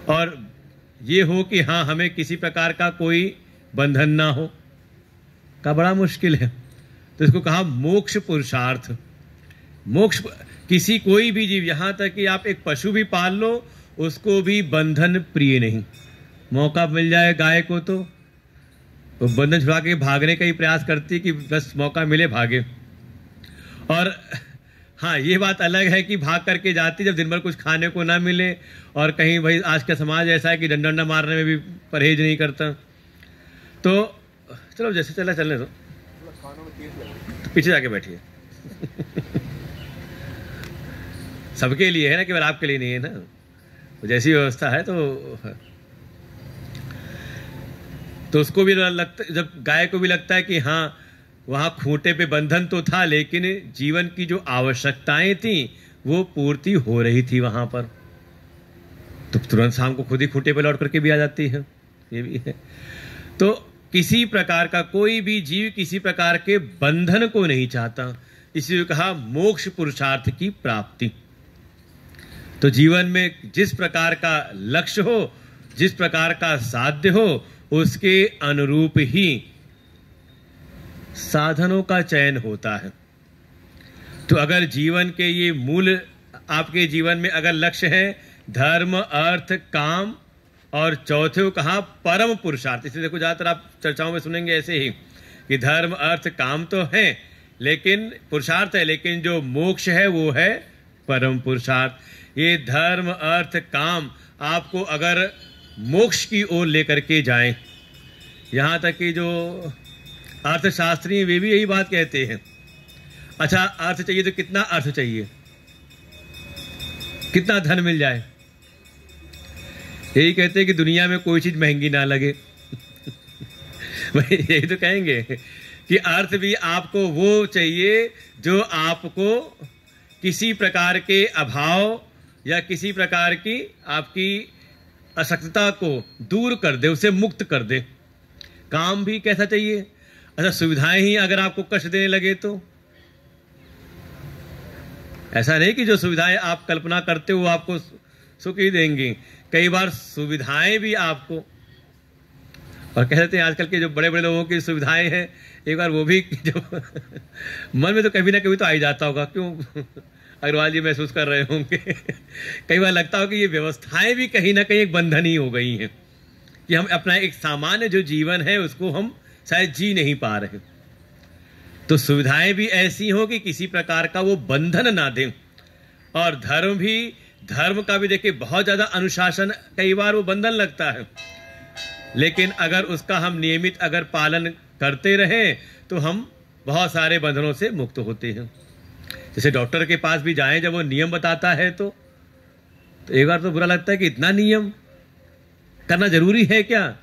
और ये हो कि हाँ हमें किसी प्रकार का कोई बंधन ना हो, का बड़ा मुश्किल है। तो इसको कहा मोक्ष पुरुषार्थ। मोक्ष किसी कोई भी जीव, यहां तक कि आप एक पशु भी पाल लो, उसको भी बंधन प्रिय नहीं। मौका मिल जाए गाय को तो वो बंधन छुड़ा के भागने का ही प्रयास करती कि बस मौका मिले भागे। और हाँ ये बात अलग है कि भाग करके जाती जब दिन भर कुछ खाने को ना मिले, और कहीं भाई आज का समाज ऐसा है कि डंडा डंडा मारने में भी परहेज नहीं करता। तो चलो जैसे चला चलने दो, तो पीछे जाके बैठिए। सबके लिए है ना, केवल आपके लिए नहीं है ना। जैसी व्यवस्था है तो उसको भी लगता, जब गाय को भी लगता है कि हाँ वहां खूंटे पे बंधन तो था, लेकिन जीवन की जो आवश्यकताएं थी वो पूर्ति हो रही थी वहां पर, तो तुरंत शाम को खुद ही खूंटे पे लौट करके भी आ जाती है। ये भी है। तो किसी प्रकार का कोई भी जीव किसी प्रकार के बंधन को नहीं चाहता, इसलिए कहा मोक्ष पुरुषार्थ की प्राप्ति। तो जीवन में जिस प्रकार का लक्ष्य हो, जिस प्रकार का साध्य हो, उसके अनुरूप ही साधनों का चयन होता है। तो अगर जीवन के ये मूल आपके जीवन में अगर लक्ष्य है धर्म अर्थ काम, और चौथे को कहा परम पुरुषार्थ। इसलिए देखो ज्यादातर आप चर्चाओं में सुनेंगे ऐसे ही कि धर्म अर्थ काम तो है, लेकिन पुरुषार्थ है, लेकिन जो मोक्ष है वो है परम पुरुषार्थ। ये धर्म अर्थ काम आपको अगर मोक्ष की ओर लेकर के जाएं, यहां तक कि जो अर्थशास्त्री वे भी यही बात कहते हैं। अच्छा अर्थ चाहिए तो कितना अर्थ चाहिए, कितना धन मिल जाए? यही कहते हैं कि दुनिया में कोई चीज महंगी ना लगे। यही तो कहेंगे कि अर्थ भी आपको वो चाहिए जो आपको किसी प्रकार के अभाव या किसी प्रकार की आपकी अशक्तता को दूर कर दे, उसे मुक्त कर दे। काम भी कैसा चाहिए? अच्छा सुविधाएं ही अगर आपको कष्ट देने लगे तो ऐसा नहीं कि जो सुविधाएं आप कल्पना करते हो आपको सुख ही देंगी। कई बार सुविधाएं भी आपको, और कह देते हैं आजकल के जो बड़े बड़े लोगों की सुविधाएं हैं, एक बार वो भी जो मन में तो कभी ना कभी तो आ ही जाता होगा, क्यों अग्रवाल जी महसूस कर रहे होंगे। कई बार लगता हो कि ये व्यवस्थाएं भी कहीं ना कहीं एक बंधन ही हो गई हैं, कि हम अपना एक सामान्य जो जीवन है उसको हम शायद जी नहीं पा रहे। तो सुविधाएं भी ऐसी हो कि किसी प्रकार का वो बंधन ना दें। और धर्म का भी देखिए बहुत ज्यादा अनुशासन, कई बार वो बंधन लगता है, लेकिन अगर उसका हम नियमित अगर पालन करते रहें तो हम बहुत सारे बंधनों से मुक्त होते हैं। जैसे डॉक्टर के पास भी जाएं, जब वो नियम बताता है तो एक बार तो बुरा लगता है कि इतना नियम करना जरूरी है क्या?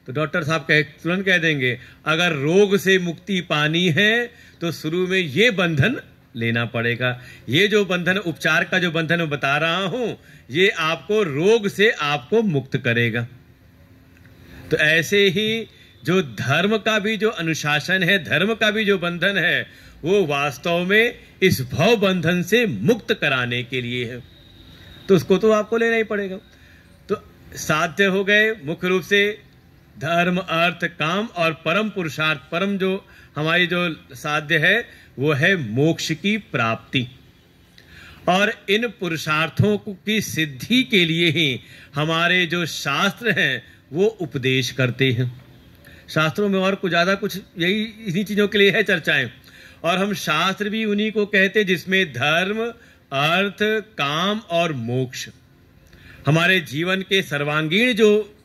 तो डॉक्टर साहब तुरंत कह देंगे अगर रोग से मुक्ति पानी है तो शुरू में ये बंधन लेना पड़ेगा। ये जो बंधन, उपचार का जो बंधन मैं बता रहा हूं, ये आपको रोग से आपको मुक्त करेगा। तो ऐसे ही जो धर्म का भी जो अनुशासन है, धर्म का भी जो बंधन है, वो वास्तव में इस भव बंधन से मुक्त कराने के लिए है। तो उसको तो आपको लेना ही पड़ेगा। तो साध्य हो गए मुख्य रूप से धर्म अर्थ काम और परम पुरुषार्थ। परम जो हमारी जो साध्य है वो है मोक्ष की प्राप्ति। और इन पुरुषार्थों की सिद्धि के लिए ही हमारे जो शास्त्र हैं वो उपदेश करते हैं। शास्त्रों में और कुछ ज्यादा कुछ यही इन्हीं चीजों के लिए है चर्चाएं। और हम शास्त्र भी उन्हीं को कहते जिसमें धर्म अर्थ काम और मोक्ष हमारे जीवन के सर्वांगीण जो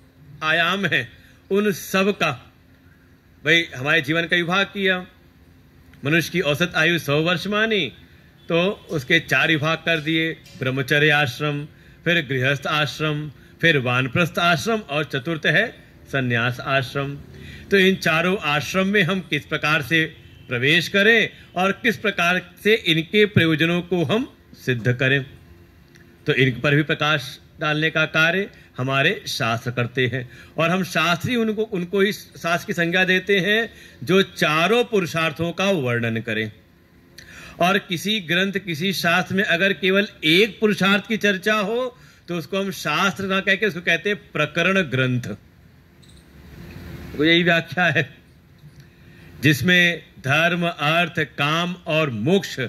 आयाम हैं उन सब का, भाई हमारे जीवन का विभाग किया। मनुष्य की औसत आयु 100 वर्ष मानी तो उसके 4 विभाग कर दिए, ब्रह्मचर्य आश्रम, फिर गृहस्थ आश्रम, फिर वानप्रस्थ आश्रम और चतुर्थ है संन्यास आश्रम। तो इन चारों आश्रम में हम किस प्रकार से प्रवेश करें और किस प्रकार से इनके प्रयोजनों को हम सिद्ध करें, तो इन पर भी प्रकाश डालने का कार्य हमारे शास्त्र करते हैं। और हम शास्त्री उनको ही शास्त्र की संज्ञा देते हैं जो चारों पुरुषार्थों का वर्णन करें। और किसी ग्रंथ किसी शास्त्र में अगर केवल एक पुरुषार्थ की चर्चा हो तो उसको हम शास्त्र ना कह के उसको कहते हैं प्रकरण ग्रंथ। तो यही व्याख्या है जिसमें धर्म, अर्थ, काम और मोक्ष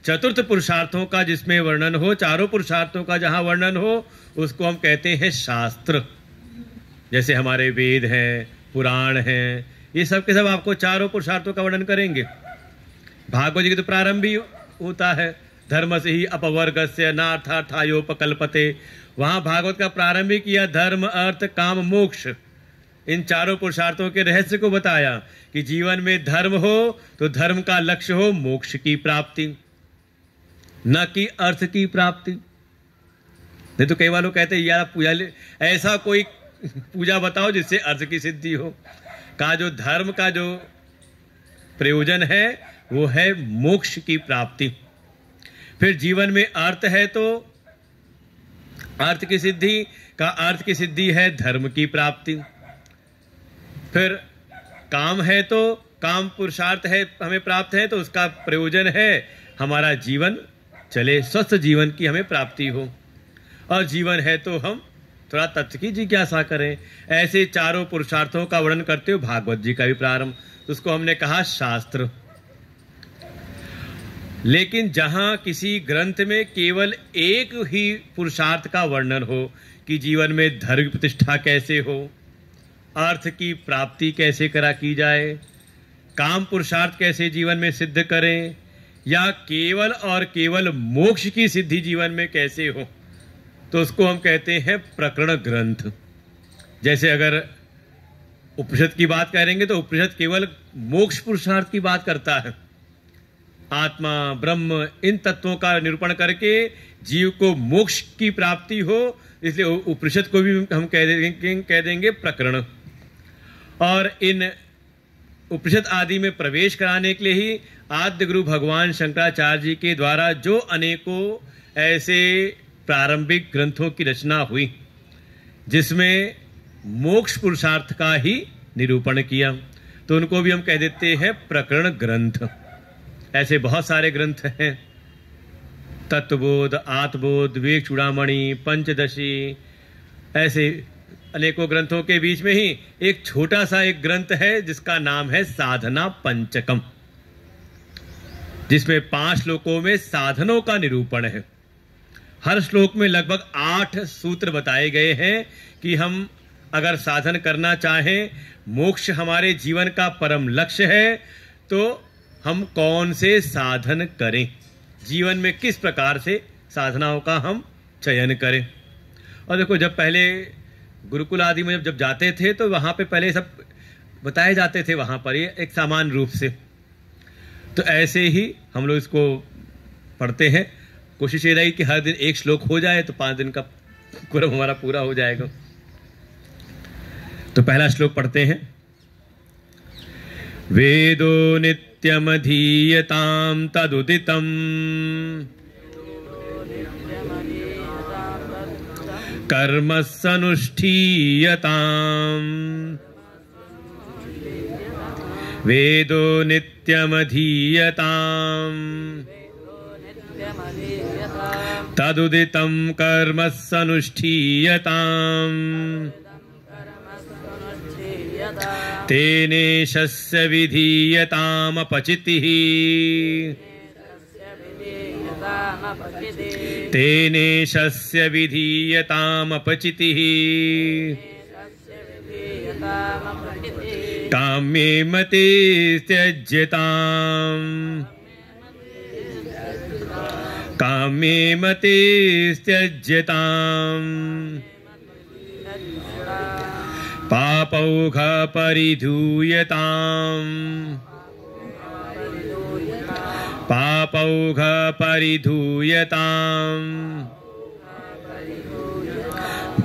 चतुर्थ पुरुषार्थों का जिसमें वर्णन हो, चारों पुरुषार्थों का जहां वर्णन हो, उसको हम कहते हैं शास्त्र। जैसे हमारे वेद हैं, पुराण हैं, ये सब के सब आपको चारों पुरुषार्थों का वर्णन करेंगे। भागवत जी की तो प्रारंभ ही होता है धर्म से ही अपवर्गस्य नार्थार्थायोपकल्पते। वहां भागवत का प्रारंभ ही किया धर्म, अर्थ, काम, मोक्ष, इन चारों पुरुषार्थों के रहस्य को बताया कि जीवन में धर्म हो तो धर्म का लक्ष्य हो मोक्ष की प्राप्ति, न कि अर्थ की प्राप्ति। नहीं तो कई बार लोग कहते हैं यार पूजा ऐसा कोई पूजा बताओ जिससे अर्थ की सिद्धि हो। का जो धर्म का जो प्रयोजन है वो है मोक्ष की प्राप्ति। फिर जीवन में अर्थ है तो अर्थ की सिद्धि का अर्थ की सिद्धि है धर्म की प्राप्ति। फिर काम है तो काम पुरुषार्थ है हमें प्राप्त है तो उसका प्रयोजन है हमारा जीवन चले, स्वस्थ जीवन की हमें प्राप्ति हो। और जीवन है तो हम थोड़ा तत्व की जिज्ञासा करें। ऐसे चारों पुरुषार्थों का वर्णन करते हो भागवत जी का भी प्रारंभ, तो उसको हमने कहा शास्त्र। लेकिन जहां किसी ग्रंथ में केवल एक ही पुरुषार्थ का वर्णन हो कि जीवन में धर्म की प्रतिष्ठा कैसे हो, अर्थ की प्राप्ति कैसे करा की जाए, काम पुरुषार्थ कैसे जीवन में सिद्ध करें, या केवल और केवल मोक्ष की सिद्धि जीवन में कैसे हो, तो उसको हम कहते हैं प्रकरण ग्रंथ। जैसे अगर उपनिषद की बात करेंगे तो उपनिषद केवल मोक्ष पुरुषार्थ की बात करता है, आत्मा ब्रह्म इन तत्वों का निरूपण करके जीव को मोक्ष की प्राप्ति हो, इसलिए उपनिषद को भी हम कह देंगे प्रकरण। और इन उपनिषद आदि में प्रवेश कराने के लिए ही आद्य गुरु भगवान शंकराचार्य जी के द्वारा जो अनेकों ऐसे प्रारंभिक ग्रंथों की रचना हुई जिसमें मोक्ष पुरुषार्थ का ही निरूपण किया, तो उनको भी हम कह देते हैं प्रकरण ग्रंथ। ऐसे बहुत सारे ग्रंथ हैं, तत्वबोध, आत्मबोध, विवेक चूड़ामणि, पंचदशी, ऐसे अनेकों ग्रंथों के बीच में ही एक छोटा सा एक ग्रंथ है जिसका नाम है साधना पंचकम, जिसमें 5 श्लोकों में साधनों का निरूपण है। हर श्लोक में लगभग 8 सूत्र बताए गए हैं कि हम अगर साधन करना चाहें, मोक्ष हमारे जीवन का परम लक्ष्य है, तो हम कौन से साधन करें, जीवन में किस प्रकार से साधनाओं का हम चयन करें। और देखो जब पहले गुरुकुल आदि में जब जाते थे तो वहां पे पहले सब बताए जाते थे वहां पर ये एक सामान्य रूप से। तो ऐसे ही हम लोग इसको पढ़ते हैं। कोशिश ये रही कि हर दिन एक श्लोक हो जाए तो 5 दिन का क्रम हमारा पूरा हो जाएगा। तो पहला श्लोक पढ़ते हैं। वेदो नित्यमधीयतां तदुदितम् कर्मस्सनुष्ठीयताम्। वेदो नित्यमधीयताम् तदुदितं कर्मस्सनुष्ठीयताम्। तेनेशस्य विधीयतामपचितिः। तेनेशस्य विधीयतामपचितिः। काम्ये मते त्यज्यताम्। काम्ये मते त्यज्यताम्। पापौघ परिधूयताम्। पापौघ परिधूयताम्।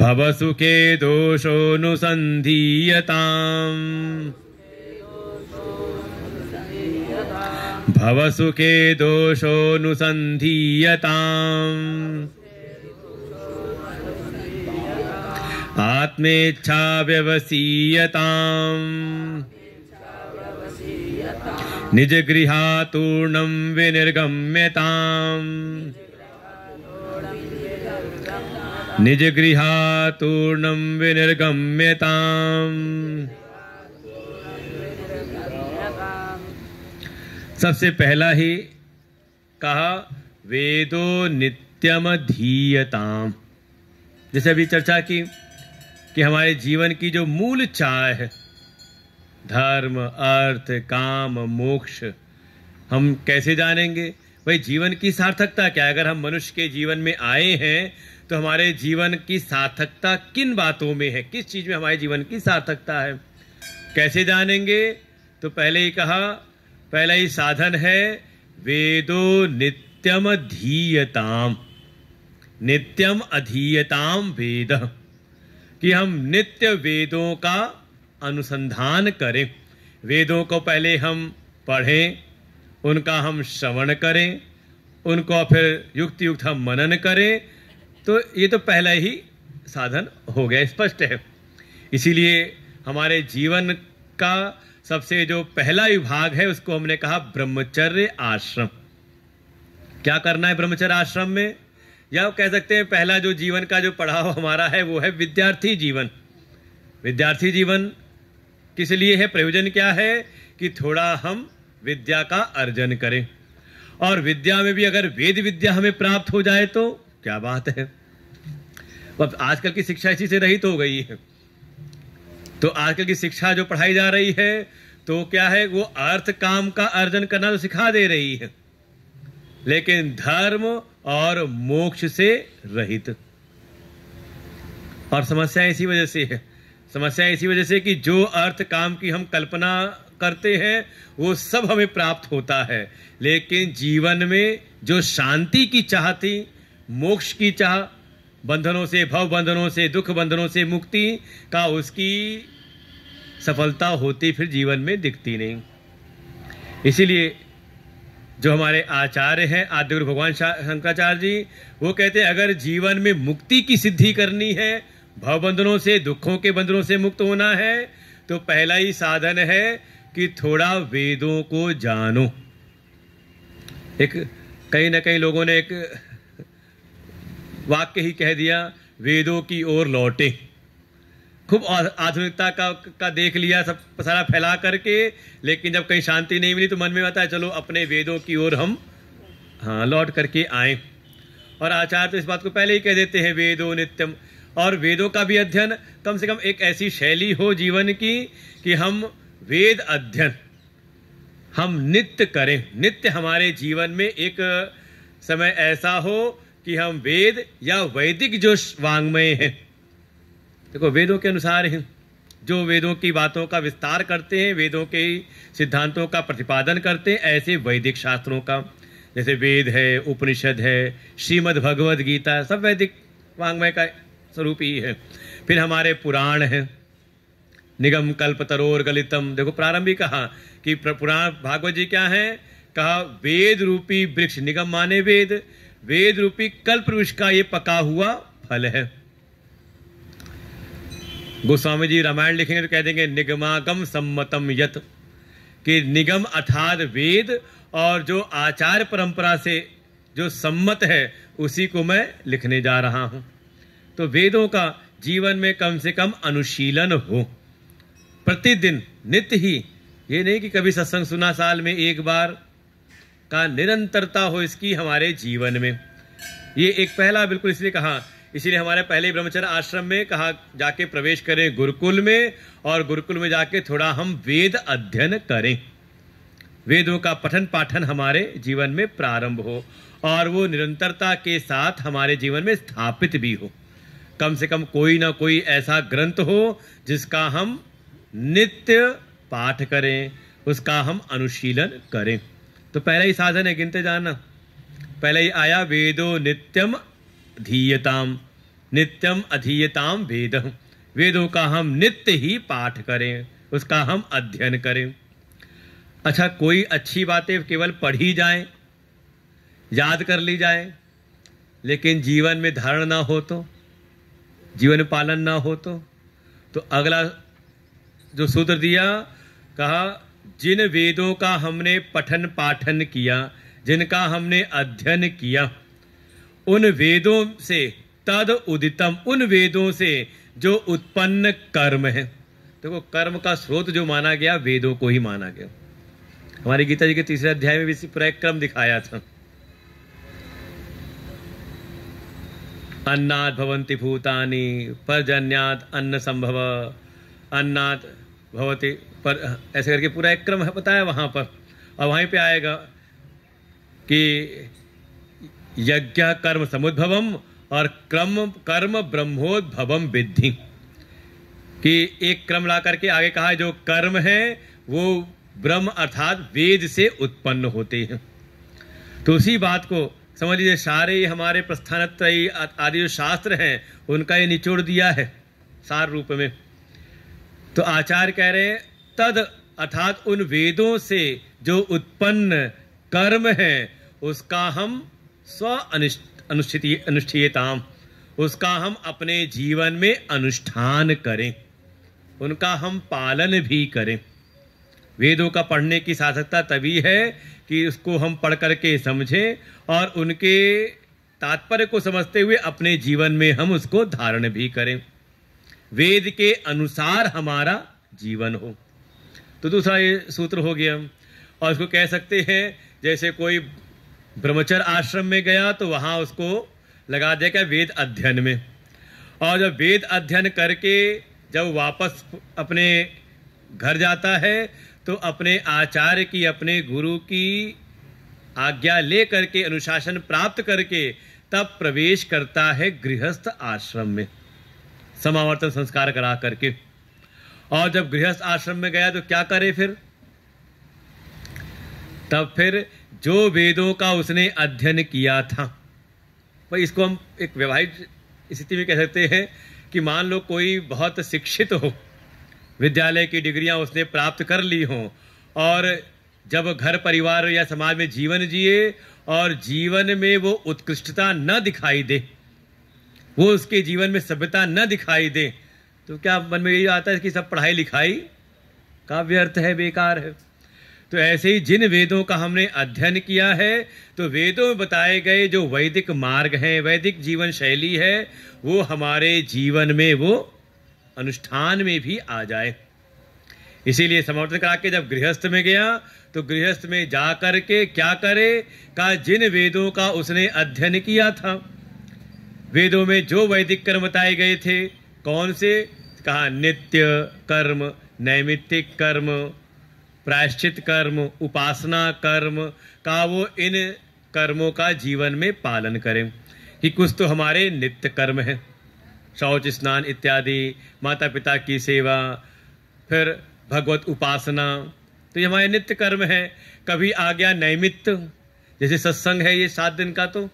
भवसुखे दोषोऽनुसन्धीयताम्। भवसुखे दोषोऽनुसन्धीयताम्। आत्मेच्छा व्यवसीयताम्। निजगृहातूर्णं विनिर्गम्यताम्। निज गृहातूर्णं विनिर्गम्यताम्। सबसे पहला ही कहा वेदो नित्यम धीयताम। जैसे अभी चर्चा की कि हमारे जीवन की जो मूल चाह है, धर्म अर्थ काम मोक्ष, हम कैसे जानेंगे? भाई जीवन की सार्थकता क्या है? अगर हम मनुष्य के जीवन में आए हैं तो हमारे जीवन की सार्थकता किन बातों में है, किस चीज में हमारे जीवन की सार्थकता है, कैसे जानेंगे? तो पहले ही कहा, पहला ही साधन है वेदो नित्यम धीयताम। नित्यम अधीयताम वेद, कि हम नित्य वेदों का अनुसंधान करें। वेदों को पहले हम पढ़ें, उनका हम श्रवण करें, उनको फिर युक्त युक्त हम मनन करें। तो ये तो पहला ही साधन हो गया, स्पष्ट है। इसीलिए हमारे जीवन का सबसे जो पहला विभाग है उसको हमने कहा ब्रह्मचर्य आश्रम। क्या करना है ब्रह्मचर्य आश्रम में? या कह सकते हैं पहला जो जीवन का जो पड़ाव हमारा है वो है विद्यार्थी जीवन। विद्यार्थी जीवन किस लिए है? प्रयोजन क्या है? कि थोड़ा हम विद्या का अर्जन करें, और विद्या में भी अगर वेद विद्या हमें प्राप्त हो जाए तो क्या बात है। अब आजकल की शिक्षा इसी से रहित हो गई है। तो आजकल की शिक्षा जो पढ़ाई जा रही है तो क्या है, वो अर्थ काम का अर्जन करना तो सिखा दे रही है, लेकिन धर्म और मोक्ष से रहित। और समस्या इसी वजह से है, समस्या इसी वजह से कि जो अर्थ काम की हम कल्पना करते हैं वो सब हमें प्राप्त होता है, लेकिन जीवन में जो शांति की चाह थी, मोक्ष की चाह, बंधनों से, भव बंधनों से, दुख बंधनों से मुक्ति का, उसकी सफलता होती फिर जीवन में दिखती नहीं। इसीलिए जो हमारे आचार्य हैं आद्य गुरु भगवान शंकराचार्य जी, वो कहते हैं अगर जीवन में मुक्ति की सिद्धि करनी है, भव बंधनों से, दुखों के बंधनों से मुक्त होना है, तो पहला ही साधन है कि थोड़ा वेदों को जानो। एक कहीं ना कहीं लोगों ने एक वाक्य ही कह दिया, वेदों की ओर लौटे। खूब आधुनिकता का देख लिया सब सारा फैला करके, लेकिन जब कहीं शांति नहीं मिली तो मन में आता है चलो अपने वेदों की ओर हम लौट करके आए। और आचार्य तो इस बात को पहले ही कह देते हैं वेदो नित्यम। और वेदों का भी अध्ययन कम से कम एक ऐसी शैली हो जीवन की कि हम वेद अध्ययन हम नित्य करें। नित्य हमारे जीवन में एक समय ऐसा हो कि हम वेद या वैदिक जो वांग्मय है, देखो वेदों के अनुसार हैं, जो वेदों की बातों का विस्तार करते हैं, वेदों के सिद्धांतों का प्रतिपादन करते हैं, ऐसे वैदिक शास्त्रों का, जैसे वेद है, उपनिषद है, श्रीमद् भगवद गीता, सब वैदिक वांग्मय का स्वरूप ही है। फिर हमारे पुराण हैं, निगम कल्प तरोर गलितम। देखो प्रारंभ ही कहा कि पुराण भागवत जी क्या है, कहा वेद रूपी वृक्ष, निगम माने वेद, वेद रूपी कल्प वृक्ष का ये पका हुआ फल है। गोस्वामी जी रामायण लिखेंगे तो कह देंगे निगमागम सम्मतम यत, कि निगम अर्थात वेद और जो आचार्य परंपरा से जो सम्मत है उसी को मैं लिखने जा रहा हूं। तो वेदों का जीवन में कम से कम अनुशीलन हो, प्रतिदिन नित्य ही, ये नहीं कि कभी सत्संग सुना साल में एक बार, का निरंतरता हो इसकी हमारे जीवन में। ये एक पहला बिल्कुल इसलिए कहा, इसीलिए हमारे पहले ब्रह्मचर्य आश्रम में कहा जाके प्रवेश करें गुरुकुल में, और गुरुकुल में जाके थोड़ा हम वेद अध्ययन करें, वेदों का पठन पाठन हमारे जीवन में प्रारंभ हो, और वो निरंतरता के साथ हमारे जीवन में स्थापित भी हो। कम से कम कोई ना कोई ऐसा ग्रंथ हो जिसका हम नित्य पाठ करें, उसका हम अनुशीलन करें। तो पहला ही साधन है, गिनते जाना। पहले ही आया वेदो नित्यम धीयताम, नित्यम अधीयताम वेद, वेदों का हम नित्य ही पाठ करें, उसका हम अध्ययन करें। अच्छा, कोई अच्छी बातें केवल पढ़ी जाएं, याद कर ली जाए, लेकिन जीवन में धारण ना हो तो, जीवन में पालन ना हो तो अगला जो सूत्र दिया, कहा जिन वेदों का हमने पठन पाठन किया, जिनका हमने अध्ययन किया, उन वेदों से तद उदितम, उन वेदों से जो उत्पन्न कर्म है। देखो कर्म का स्रोत जो माना गया वेदों को ही माना गया। हमारी गीता जी के 3रे अध्याय में भी इसी पूरा एक क्रम दिखाया था। अन्नात् भवन्ति भूतानि पर्जन्यात् अन्न संभव, अन्नात् भवति पर, ऐसे करके पूरा एक क्रम है बताया वहां पर। और वहीं पे आएगा कि यज्ञ कर्म समुद्भवम और कर्म ब्रह्मोद्भवम विद्धि, कि एक क्रम ला करके आगे कहा जो कर्म है वो ब्रह्म अर्थात वेद से उत्पन्न होते हैं। तो उसी बात को समझ लीजिए, सारे हमारे प्रस्थानत्रयी आदि जो शास्त्र हैं उनका ये निचोड़ दिया है सार रूप में। तो आचार्य कह रहे हैं तद अर्थात उन वेदों से जो उत्पन्न कर्म है उसका हम स्व अनुष्ठीयताम, उसका हम अपने जीवन में अनुष्ठान करें, उनका हम पालन भी करें। वेदों का पढ़ने की सार्थकता तभी है कि उसको हम पढ़ करके समझें और उनके तात्पर्य को समझते हुए अपने जीवन में हम उसको धारण भी करें, वेद के अनुसार हमारा जीवन हो। तो दूसरा ये सूत्र हो गया। और इसको कह सकते हैं जैसे कोई ब्रह्मचर्य आश्रम में गया तो वहां उसको लगा देगा वेद अध्ययन में, और जब वेद अध्ययन करके जब वापस अपने घर जाता है तो अपने आचार्य की, अपने गुरु की आज्ञा ले करके, अनुशासन प्राप्त करके तब प्रवेश करता है गृहस्थ आश्रम में, समावर्तन संस्कार करा करके। और जब गृहस्थ आश्रम में गया तो क्या करे फिर? तब फिर जो वेदों का उसने अध्ययन किया था, भाई इसको हम एक व्यवहारिक स्थिति में कह सकते हैं कि मान लो कोई बहुत शिक्षित हो, विद्यालय की डिग्रियां उसने प्राप्त कर ली हों, और जब घर परिवार या समाज में जीवन जिए और जीवन में वो उत्कृष्टता न दिखाई दे, वो उसके जीवन में सभ्यता न दिखाई दे, तो क्या मन में यही आता है कि सब पढ़ाई लिखाई का व्यर्थ है, बेकार है। तो ऐसे ही जिन वेदों का हमने अध्ययन किया है तो वेदों में बताए गए जो वैदिक मार्ग हैं, वैदिक जीवन शैली है, वो हमारे जीवन में वो अनुष्ठान में भी आ जाए। इसीलिए समर्थन करा के जब गृहस्थ में गया तो गृहस्थ में जा करके क्या करे, कहा जिन वेदों का उसने अध्ययन किया था, वेदों में जो वैदिक कर्म बताए गए थे, कौन से? कहा नित्य कर्म, नैमित्तिक कर्म, प्रायश्चित कर्म, उपासना कर्म का वो इन कर्मों का जीवन में पालन करें। कि कुछ तो हमारे नित्य कर्म है, शौच स्नान इत्यादि, माता पिता की सेवा, फिर भगवत उपासना, तो ये हमारे नित्य कर्म है। कभी आ गया नैमित्त, जैसे सत्संग है ये 7 दिन का, तो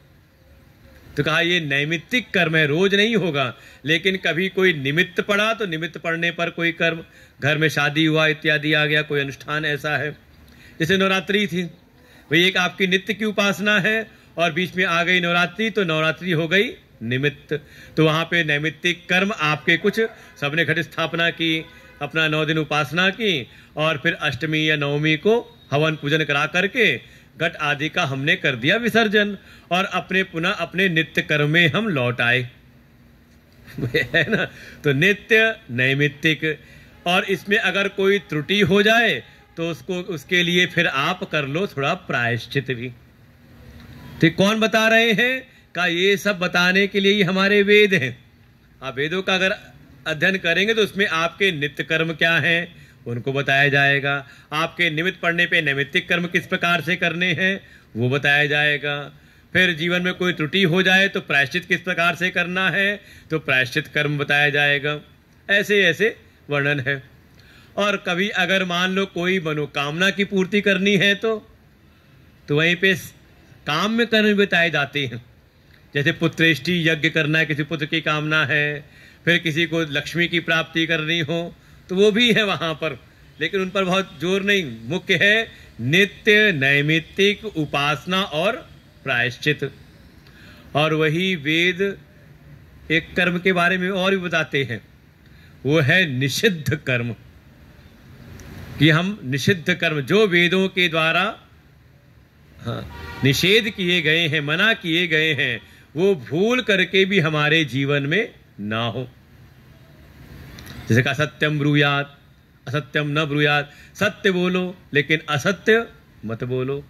कहा ये नैमित्तिक कर्म है, रोज नहीं होगा, लेकिन कभी कोई निमित्त पड़ा तो निमित्त पड़ने पर कोई कर्म, घर में शादी हुआ इत्यादि आ गया, कोई अनुष्ठान ऐसा है। जैसे नवरात्रि थी, भाई एक आपकी नित्य की उपासना है और बीच में आ गई नवरात्रि, तो नवरात्रि हो गई निमित्त, तो वहां पे नैमित्तिक कर्म आपके कुछ, सबने घट स्थापना की, अपना 9 दिन उपासना की, और फिर अष्टमी या नवमी को हवन पूजन करा करके घट आदि का हमने कर दिया विसर्जन, और अपने पुनः अपने नित्य कर्म में हम लौट आए है ना। तो नित्य नैमित्तिक, और इसमें अगर कोई त्रुटि हो जाए तो उसको, उसके लिए फिर आप कर लो थोड़ा प्रायश्चित भी। तो कौन बता रहे हैं? का ये सब बताने के लिए ही हमारे वेद हैं। आप वेदों का अगर अध्ययन करेंगे तो उसमें आपके नित्य कर्म क्या हैं उनको बताया जाएगा, आपके निमित्त पड़ने पे नैमित्तिक कर्म किस प्रकार से करने हैं वो बताया जाएगा, फिर जीवन में कोई त्रुटि हो जाए तो प्रायश्चित किस प्रकार से करना है तो प्रायश्चित कर्म बताया जाएगा। ऐसे ऐसे वर्णन है। और कभी अगर मान लो कोई मनोकामना की पूर्ति करनी है तो वहीं पे काम में कर्म बताए जाते हैं। जैसे पुत्रेष्टि यज्ञ करना है, किसी पुत्र की कामना है, फिर किसी को लक्ष्मी की प्राप्ति करनी हो तो वो भी है वहां पर, लेकिन उन पर बहुत जोर नहीं, मुख्य है नित्य नैमित्तिक उपासना और प्रायश्चित। और वही वेद एक कर्म के बारे में और भी बताते हैं, वो है निषिद्ध कर्म, कि हम निषिद्ध कर्म जो वेदों के द्वारा निषेध किए गए हैं, मना किए गए हैं, वो भूल करके भी हमारे जीवन में ना हो। जैसे कहा सत्यम ब्रूयात असत्यम न ब्रूयात, सत्य बोलो लेकिन असत्य मत बोलो,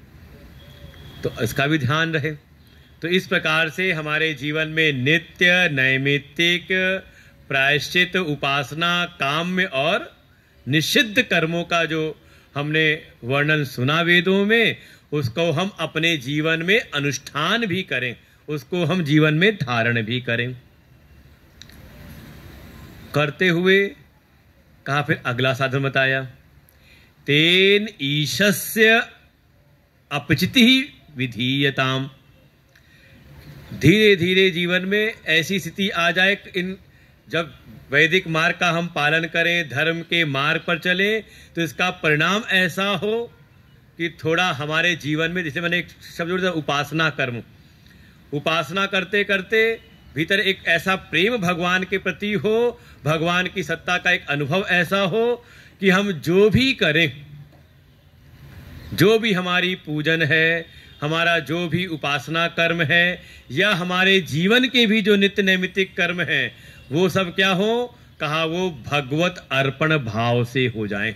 तो इसका भी ध्यान रहे। तो इस प्रकार से हमारे जीवन में नित्य नैमित्तिक प्रायश्चित उपासना काम्य और निषिद्ध कर्मों का जो हमने वर्णन सुना वेदों में, उसको हम अपने जीवन में अनुष्ठान भी करें, उसको हम जीवन में धारण भी करें। करते हुए कहा फिर अगला साधन बताया, तेन ईशस्य अपचिति विधीयताम। धीरे धीरे जीवन में ऐसी स्थिति आ जाए, इन जब वैदिक मार्ग का हम पालन करें, धर्म के मार्ग पर चलें, तो इसका परिणाम ऐसा हो कि थोड़ा हमारे जीवन में, जैसे मैंने एक शब्द जोड़ा उपासना कर्म, उपासना करते करते भीतर एक ऐसा प्रेम भगवान के प्रति हो, भगवान की सत्ता का एक अनुभव ऐसा हो कि हम जो भी करें, जो भी हमारी पूजन है, हमारा जो भी उपासना कर्म है, या हमारे जीवन के भी जो नित्य नैमित्तिक कर्म है, वो सब क्या हो, कहा वो भगवत अर्पण भाव से हो जाएं।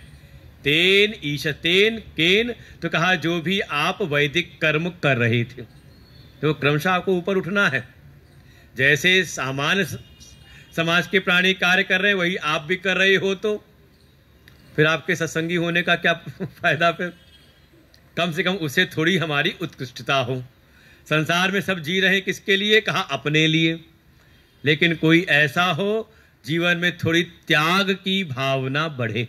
तेन ईश, तेन केन, तो कहा जो भी आप वैदिक कर्म कर रहे थे, तो क्रमशः आपको ऊपर उठना है। जैसे सामान्य समाज के प्राणी कार्य कर रहे हैं, वही आप भी कर रहे हो, तो फिर आपके सत्संगी होने का क्या फायदा? फिर कम से कम उससे थोड़ी हमारी उत्कृष्टता हो। संसार में सब जी रहे हैं किसके लिए? कहा अपने लिए। लेकिन कोई ऐसा हो जीवन में थोड़ी त्याग की भावना बढ़े,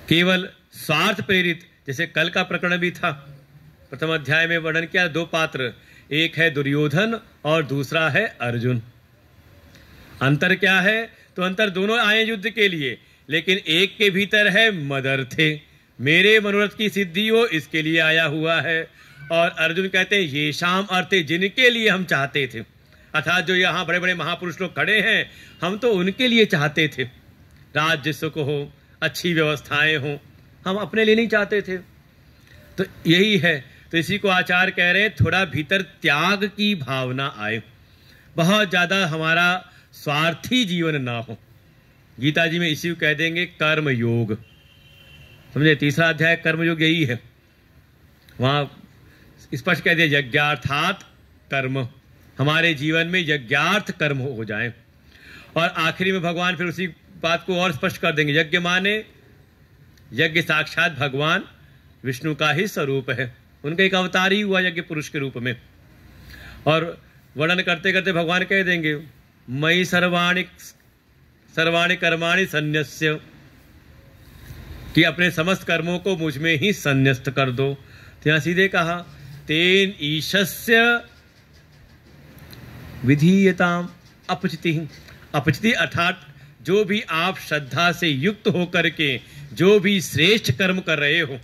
केवल स्वार्थ प्रेरित, जैसे कल का प्रकरण भी था, प्रथम अध्याय में वर्णन किया, दो पात्र, एक है दुर्योधन और दूसरा है अर्जुन। अंतर क्या है? तो अंतर दोनों आए युद्ध के लिए, लेकिन एक के भीतर है मदर्थे, मेरे मनोरथ की सिद्धि हो इसके लिए आया हुआ है, और अर्जुन कहते हैं ये शाम अर्थे, जिनके लिए हम चाहते थे, अर्थात जो यहाँ बड़े बड़े महापुरुष लोग खड़े हैं, हम तो उनके लिए चाहते थे, राज्य सुख हो, अच्छी व्यवस्थाएं हो, हम अपने लिए नहीं चाहते थे। तो यही है, तो इसी को आचार्य कह रहे हैं, थोड़ा भीतर त्याग की भावना आए, बहुत ज्यादा हमारा स्वार्थी जीवन ना हो। गीता जी में इसी को कह देंगे कर्म योग, समझे, तीसरा अध्याय कर्म योग यही है, वहां स्पष्ट कह दिया यज्ञार्थात कर्म, हमारे जीवन में यज्ञार्थ कर्म हो जाए। और आखिरी में भगवान फिर उसी बात को और स्पष्ट कर देंगे, यज्ञ माने, यज्ञ साक्षात भगवान विष्णु का ही स्वरूप है, उनका एक अवतार ही हुआ यज्ञ पुरुष के रूप में। और वर्णन करते करते भगवान कह देंगे मयि सर्वाणि कर्माणि संन्यस्य, कि अपने समस्त कर्मों को मुझ में ही संन्यस्त कर दो। तो यहां सीधे कहा तेन ईशस्य विधीयताम अपचिति, अपचिति अर्थात जो भी आप श्रद्धा से युक्त होकर के जो भी श्रेष्ठ कर्म कर रहे हो,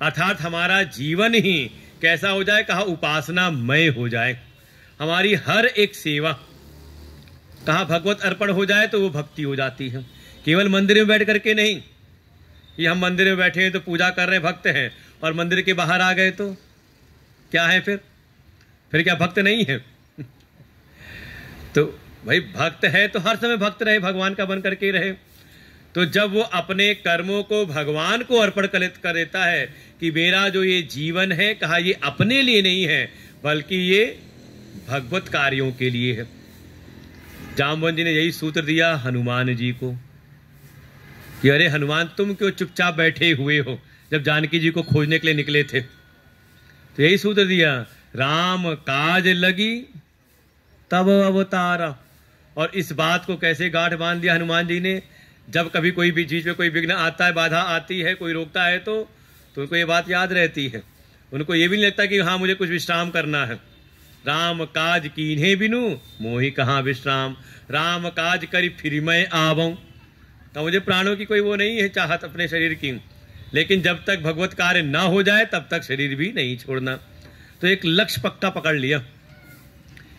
अर्थात हमारा जीवन ही कैसा हो जाए, कहा उपासनामय हो जाए, हमारी हर एक सेवा कहा भगवत अर्पण हो जाए, तो वो भक्ति हो जाती है। केवल मंदिर में बैठ करके नहीं कि हम मंदिर में बैठे हैं तो पूजा कर रहे हैं, भक्त हैं, और मंदिर के बाहर आ गए तो क्या है? फिर क्या भक्त नहीं है? तो भाई भक्त है तो हर समय भक्त रहे, भगवान का बन करके रहे। तो जब वो अपने कर्मों को भगवान को अर्पण कर देता है कि मेरा जो ये जीवन है, कहा ये अपने लिए नहीं है बल्कि ये भगवत कार्यों के लिए है। जामवंत जी ने यही सूत्र दिया हनुमान जी को कि अरे हनुमान तुम क्यों चुपचाप बैठे हुए हो, जब जानकी जी को खोजने के लिए निकले थे। तो यही सूत्र दिया, राम काज लगी तब अवतारा। और इस बात को कैसे गांठ बांध दिया हनुमान जी ने, जब कभी कोई भी चीज में कोई विघ्न आता है, बाधा आती है, कोई रोकता है, तो उनको ये बात याद रहती है। उनको ये भी नहीं लगता कि हाँ मुझे कुछ विश्राम करना है। राम काज कीन्हे बिनु मोहि कहाँ विश्राम, राम काज करी फिर मैं आवऊं। तो मुझे प्राणों की कोई वो नहीं है चाहत अपने शरीर की, लेकिन जब तक भगवत कार्य ना हो जाए तब तक शरीर भी नहीं छोड़ना। तो एक लक्ष्य पक्का पकड़ लिया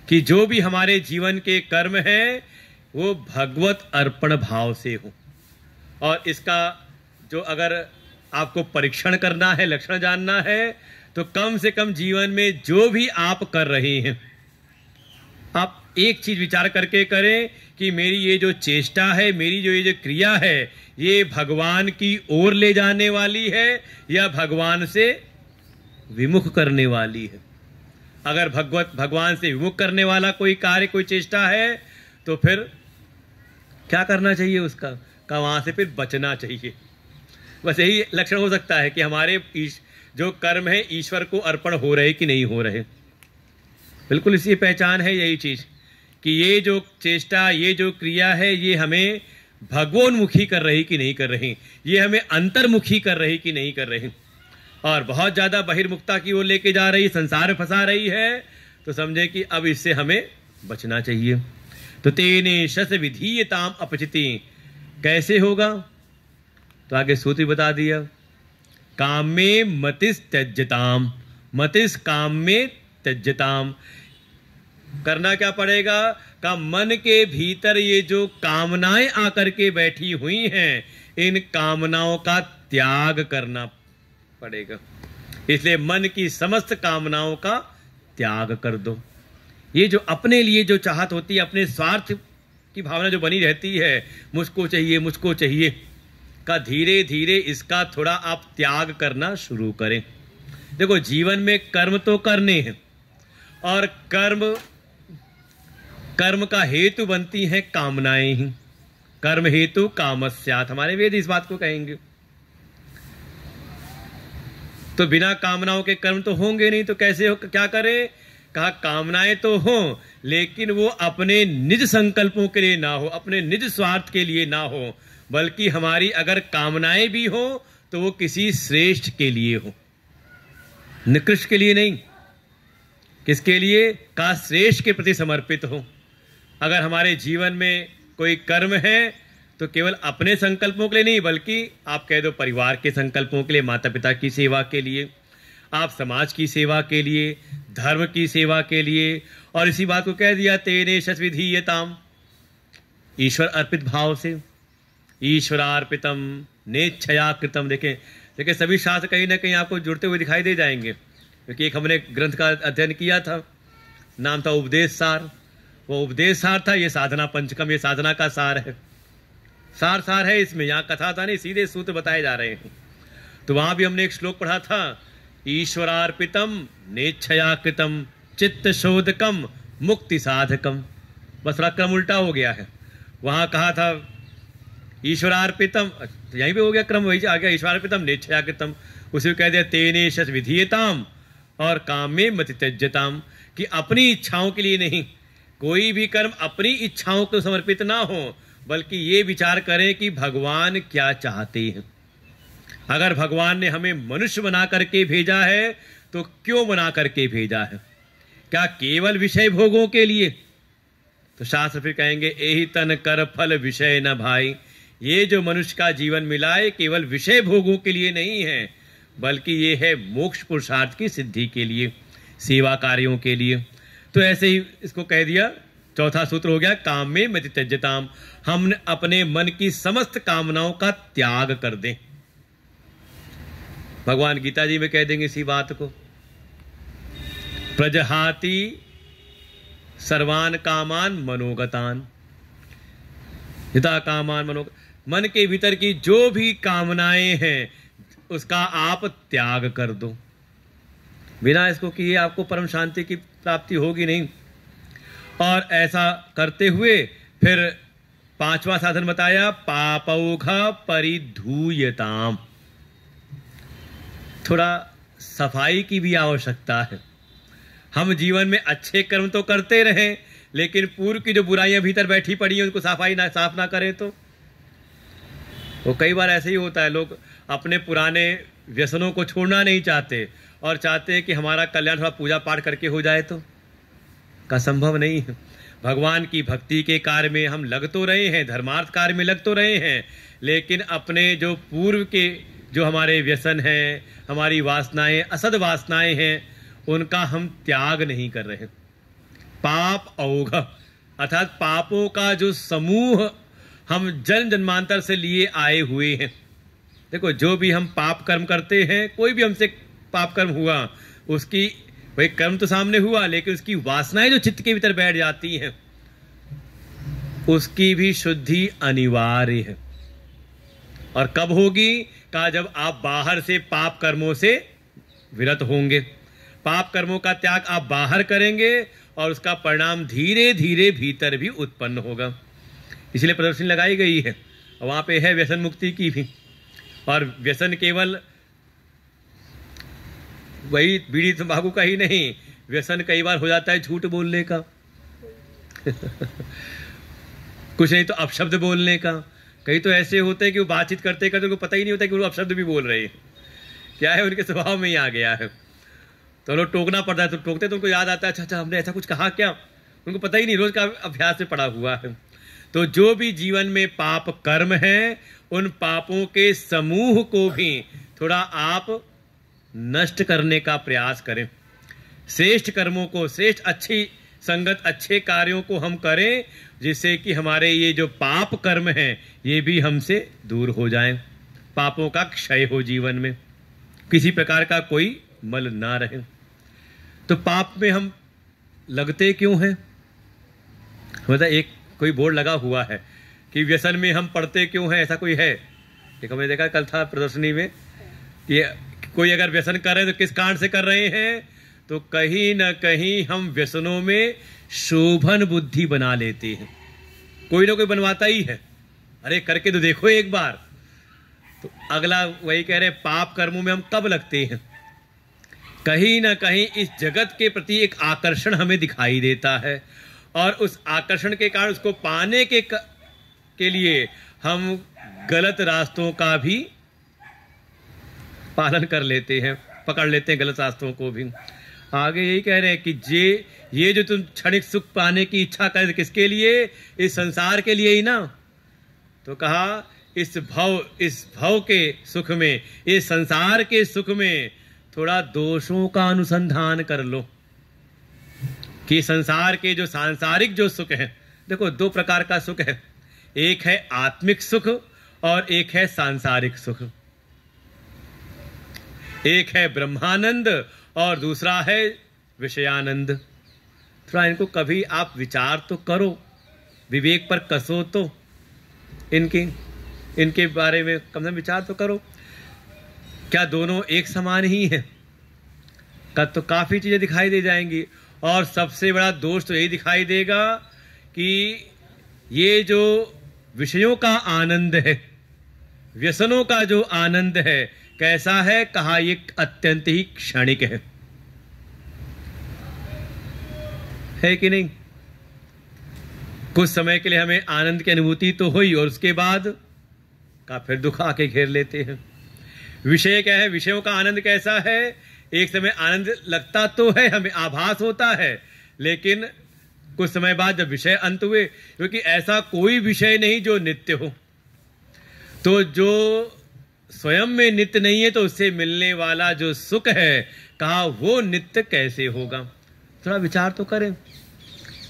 कि जो भी हमारे जीवन के कर्म हैं वो भगवत अर्पण भाव से हो। और इसका जो अगर आपको परीक्षण करना है, लक्षण जानना है, तो कम से कम जीवन में जो भी आप कर रहे हैं आप एक चीज विचार करके करें कि मेरी ये जो चेष्टा है, मेरी जो ये जो क्रिया है, ये भगवान की ओर ले जाने वाली है या भगवान से विमुख करने वाली है। अगर भगवान से विमुख करने वाला कोई कार्य, कोई चेष्टा है, तो फिर क्या करना चाहिए उसका? का वहां से फिर बचना चाहिए। बस यही लक्षण हो सकता है कि हमारे जो कर्म है ईश्वर को अर्पण हो रहे कि नहीं हो रहे। बिल्कुल इसी पहचान है यही चीज कि ये जो चेष्टा, ये जो क्रिया है, ये हमें भगवोन्मुखी कर रही कि नहीं कर रही, ये हमें अंतर्मुखी कर रही कि नहीं कर रही, और बहुत ज्यादा बहिर्मुखता की ओर लेके जा रही, संसार में फंसा रही है, तो समझे कि अब इससे हमें बचना चाहिए। तो तेने शस विधीयताम अपचिति, कैसे होगा? तो आगे सूत्र बता दिया, काम में मतिस त्यज्यताम, मतिस काम में त्यज्यताम। करना क्या पड़ेगा? का मन के भीतर ये जो कामनाएं आकर के बैठी हुई हैं, इन कामनाओं का त्याग करना पड़ेगा। इसलिए मन की समस्त कामनाओं का त्याग कर दो। ये जो अपने लिए जो चाहत होती है, अपने स्वार्थ की भावना जो बनी रहती है, मुझको चाहिए, मुझको चाहिए, का धीरे धीरे इसका थोड़ा आप त्याग करना शुरू करें। देखो, जीवन में कर्म तो करने हैं, और कर्म का हेतु बनती हैं कामनाएं ही। कर्म हेतु कामस्यात्, हमारे वेद इस बात को कहेंगे। तो बिना कामनाओं के कर्म तो होंगे नहीं, तो कैसे हो? क्या करें? कहा कामनाएं तो हो, लेकिन वो अपने निज संकल्पों के लिए ना हो, अपने निज स्वार्थ के लिए ना हो, बल्कि हमारी अगर कामनाएं भी हो तो वो किसी श्रेष्ठ के लिए हो, निकृष्ट के लिए नहीं। किसके लिए? का श्रेष्ठ के प्रति समर्पित हो। अगर हमारे जीवन में कोई कर्म है तो केवल अपने संकल्पों के लिए नहीं, बल्कि आप कह दो परिवार के संकल्पों के लिए, माता पिता की सेवा के लिए, आप समाज की सेवा के लिए, धर्म की सेवा के लिए। और इसी बात को कह दिया, तेने शस विधीयताम, ईश्वर अर्पित भाव से, ईश्वरार्पितम नेच्छया कृतम। देखें सभी शास्त्र कहीं ना कहीं आपको जुड़ते हुए दिखाई दे जाएंगे, क्योंकि एक हमने ग्रंथ का अध्ययन किया था, नाम था उपदेश सार। वो उपदेश सार था, ये साधना पंचकम, ये साधना का सार है, सार है इसमें। यहाँ कथा था नहीं, सीधे सूत्र बताए जा रहे हैं। तो वहां भी हमने एक श्लोक पढ़ा था, ईश्वरार्पितम नेच्छया कृतम चित्त शोधकम मुक्ति साधकम। बस थोड़ा क्रम उल्टा हो गया है। वहां कहा था ईश्वरार्पितम, तो यहीं पे हो गया क्रम, वही आ गया, ईश्वरार्पितम नेच्छया कृतम। उसी को कह दिया तेने शस विधीयताम और काम में मति त्यज्यताम, कि अपनी इच्छाओं के लिए नहीं, कोई भी कर्म अपनी इच्छाओं को समर्पित ना हो, बल्कि ये विचार करें कि भगवान क्या चाहते हैं। अगर भगवान ने हमें मनुष्य बना करके भेजा है तो क्यों बना करके भेजा है? क्या केवल विषय भोगों के लिए? तो शास्त्र फिर कहेंगे, एहि तन कर फल विषय न भाई। ये जो मनुष्य का जीवन मिला है केवल विषय भोगों के लिए नहीं है, बल्कि ये है मोक्ष पुरुषार्थ की सिद्धि के लिए, सेवा कार्यों के लिए। तो ऐसे ही इसको कह दिया, चौथा सूत्र हो गया, काम में मति त्यज्यताम, हम अपने मन की समस्त कामनाओं का त्याग कर दें। भगवान गीता जी में कह देंगे इसी बात को, प्रजहाति सर्वान कामान मनोगतान, यथा कामान मनोगत। मन के भीतर की जो भी कामनाएं हैं उसका आप त्याग कर दो। बिना इसको किए आपको परम शांति की प्राप्ति होगी नहीं। और ऐसा करते हुए फिर पांचवा साधन बताया, पापौघ परिधूयताम। थोड़ा सफाई की भी आवश्यकता है। हम जीवन में अच्छे कर्म तो करते रहें, लेकिन पूर्व की जो बुराइयां भीतर बैठी पड़ी हैं उनको साफ ना करें तो कई बार ऐसे ही होता है। लोग अपने पुराने व्यसनों को छोड़ना नहीं चाहते और चाहते हैं कि हमारा कल्याण थोड़ा पूजा पाठ करके हो जाए, तो का संभव नहीं है। भगवान की भक्ति के कार्य में हम लग तो रहे हैं, धर्मार्थ कार्य में लग तो रहे हैं, लेकिन अपने जो पूर्व के जो हमारे व्यसन हैं, हमारी वासनाएं, असद वासनाएं हैं, उनका हम त्याग नहीं कर रहे। पाप औघ अर्थात पापों का जो समूह हम जन्म जन्मांतर से लिए आए हुए हैं। देखो, जो भी हम पाप कर्म करते हैं, कोई भी हमसे पाप कर्म हुआ, उसकी वही कर्म तो सामने हुआ, लेकिन उसकी वासनाएं जो चित्त के भीतर बैठ जाती हैं, उसकी भी शुद्धि अनिवार्य है। और कब होगी? कहा जब आप बाहर से पाप कर्मों से विरत होंगे, पाप कर्मों का त्याग आप बाहर करेंगे और उसका परिणाम धीरे धीरे भीतर भी उत्पन्न होगा। इसलिए प्रदर्शनी लगाई गई है, वहां पे है व्यसन मुक्ति की भी। और व्यसन केवल वही बीड़ी तंबाकू का ही नहीं, व्यसन कई बार हो जाता है झूठ बोलने का कुछ नहीं तो अपशब्द बोलने का। कई तो ऐसे होते हैं कि वो बातचीत करते करते उनको पता ही नहीं होता कि वो अपशब्द भी बोल रहे हैं, क्या है उनके स्वभाव में ही आ गया है। तो लोग टोकना पड़ता है, तो टोकते तो उनको याद आता है, अच्छा हमने ऐसा कुछ कहा क्या, उनको पता ही नहीं, रोज का अभ्यास में पड़ा हुआ है। तो जो भी जीवन में पाप कर्म है, उन पापों के समूह को भी थोड़ा आप नष्ट करने का प्रयास करें। श्रेष्ठ कर्मों को, श्रेष्ठ अच्छी संगत, अच्छे कार्यों को हम करें, जिससे कि हमारे ये जो पाप कर्म हैं ये भी हमसे दूर हो जाएं, पापों का क्षय हो, जीवन में किसी प्रकार का कोई मल ना रहे। तो पाप में हम लगते क्यों हैं? मतलब एक कोई बोर्ड लगा हुआ है कि व्यसन में हम पड़ते क्यों हैं, ऐसा कोई है? एक हमने देखा कल था प्रदर्शनी में, ये कोई अगर व्यसन कर रहे हैं तो किस कारण से कर रहे हैं? तो कहीं ना कहीं हम व्यसनों में शोभन बुद्धि बना लेते हैं, कोई ना कोई बनवाता ही है, अरे करके तो देखो एक बार। तो अगला वही कह रहे, पाप कर्मों में हम कब लगते हैं? कहीं ना कहीं इस जगत के प्रति एक आकर्षण हमें दिखाई देता है, और उस आकर्षण के कारण उसको पाने के लिए हम गलत रास्तों का भी पालन कर लेते हैं, पकड़ लेते हैं गलत रास्तों को भी। आगे यही कह रहे हैं कि ये जो तुम क्षणिक सुख पाने की इच्छा कर, किसके लिए? इस संसार के लिए ही ना। तो कहा इस भव के सुख में, इस संसार के सुख में थोड़ा दोषों का अनुसंधान कर लो कि संसार के जो सांसारिक जो सुख है, देखो दो प्रकार का सुख है, एक है आत्मिक सुख और एक है सांसारिक सुख। एक है ब्रह्मानंद और दूसरा है विषयानंद। थोड़ा इनको कभी आप विचार तो करो, विवेक पर कसो तो, इनके बारे में कम से कम विचार तो करो। क्या दोनों एक समान ही हैं? तो काफी चीजें दिखाई दे जाएंगी। और सबसे बड़ा दोष तो यही दिखाई देगा कि ये जो विषयों का आनंद है, व्यसनों का जो आनंद है, कैसा है? कहा ये अत्यंत ही क्षणिक है कि नहीं? कुछ समय के लिए हमें आनंद की अनुभूति तो हुई और उसके बाद का फिर दुख आके घेर लेते हैं। विषय क्या है? विषयों का आनंद कैसा है? एक समय आनंद लगता तो है, हमें आभास होता है, लेकिन कुछ समय बाद जब विषय अंत हुए, क्योंकि ऐसा कोई विषय नहीं जो नित्य हो, तो जो स्वयं में नित्य नहीं है तो उससे मिलने वाला जो सुख है, कहा वो नित्य कैसे होगा? थोड़ा विचार तो करें।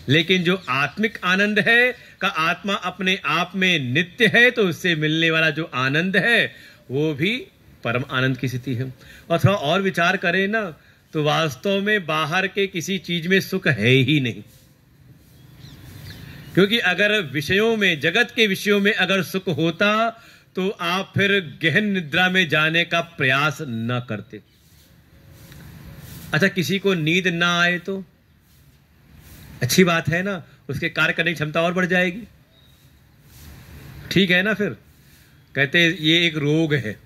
लेकिन जो आत्मिक आनंद है, का आत्मा अपने आप में नित्य है, तो उससे मिलने वाला जो आनंद है वो भी परम आनंद की स्थिति है। और थोड़ा और विचार करें ना, तो वास्तव में बाहर के किसी चीज में सुख है ही नहीं। क्योंकि अगर विषयों में, जगत के विषयों में अगर सुख होता तो आप फिर गहन निद्रा में जाने का प्रयास न करते। अच्छा, किसी को नींद ना आए तो अच्छी बात है ना, उसके कार्य करने की क्षमता और बढ़ जाएगी, ठीक है ना? फिर कहते ये एक रोग है,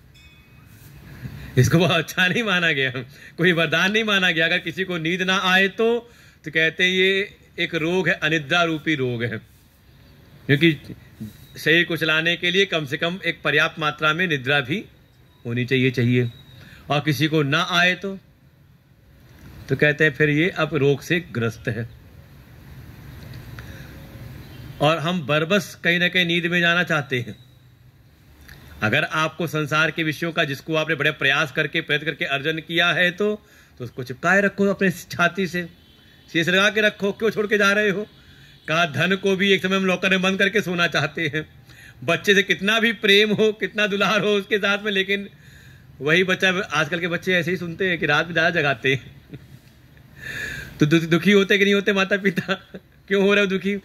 इसको बहुत अच्छा नहीं माना गया, कोई वरदान नहीं माना गया। अगर किसी को नींद ना आए तो कहते हैं ये एक रोग है, अनिद्रा रूपी रोग है। क्योंकि शरीर को चलाने के लिए कम से कम एक पर्याप्त मात्रा में निद्रा भी होनी चाहिए। और किसी को ना आए तो कहते हैं फिर ये अब रोग से ग्रस्त है। और हम बरबस कहीं ना कहीं नींद में जाना चाहते हैं। अगर आपको संसार के विषयों का, जिसको आपने बड़े प्रयास करके, प्रयत्न करके अर्जन किया है, तो उसको चिपकाए रखो अपने छाती से, शीश लगा के रखो, क्यों छोड़ के जा रहे हो? कहा धन को भी एक समय हम लॉकर में बंद करके सोना चाहते हैं। बच्चे से कितना भी प्रेम हो, कितना दुलार हो उसके साथ में, लेकिन वही बच्चा, आजकल के बच्चे ऐसे ही सुनते हैं कि रात में ज्यादा जगाते हैं तो दुखी होते कि नहीं होते माता पिता? क्यों हो रहे हो दुखी?